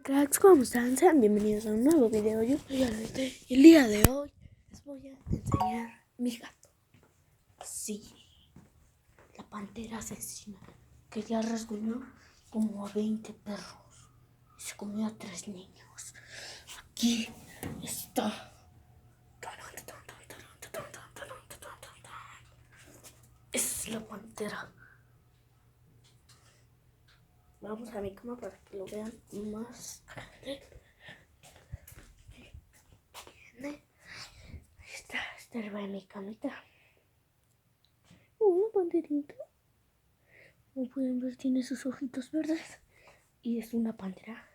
cracks, ¿cómo están? Sean bienvenidos a un nuevo video. Yo soy Alete y el día de hoy les voy a enseñar mi gato. Sí, la pantera asesina que ya rasguñó como a 20 perros y se comió a 3 niños. Aquí está. Esa es la pantera. Vamos a mi cama para que lo vean más. Ahí está, esta es mi camita. Una panterita. Como pueden ver, tiene sus ojitos verdes. Y es una pantera.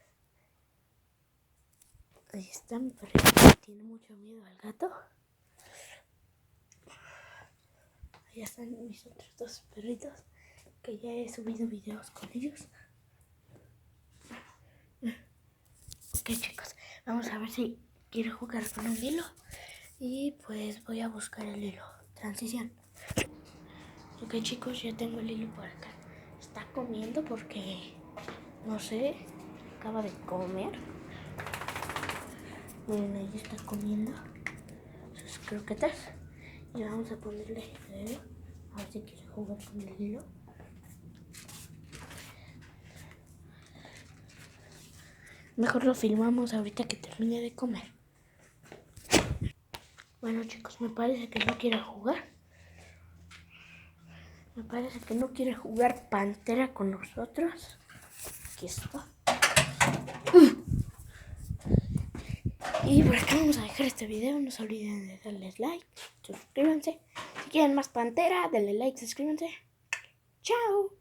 Ahí está mi perrito. Tiene mucho miedo al gato. Ahí están mis otros dos perritos, que ya he subido videos con ellos. Ok, chicos, vamos a ver si quiere jugar con un hilo. Y pues voy a buscar el hilo. Transición. Ok, chicos, ya tengo el hilo por acá. Está comiendo porque, no sé, acaba de comer. Miren, ahí está comiendo sus croquetas. Y vamos a ponerle el hilo. A ver si quiere jugar con el hilo. Mejor lo filmamos ahorita que termine de comer. Bueno, chicos, me parece que no quiere jugar. Me parece que no quiere jugar pantera con nosotros. Aquí está. Y por acá vamos a dejar este video. No se olviden de darles like, suscríbanse. Si quieren más pantera, denle like, suscríbanse. ¡Chao!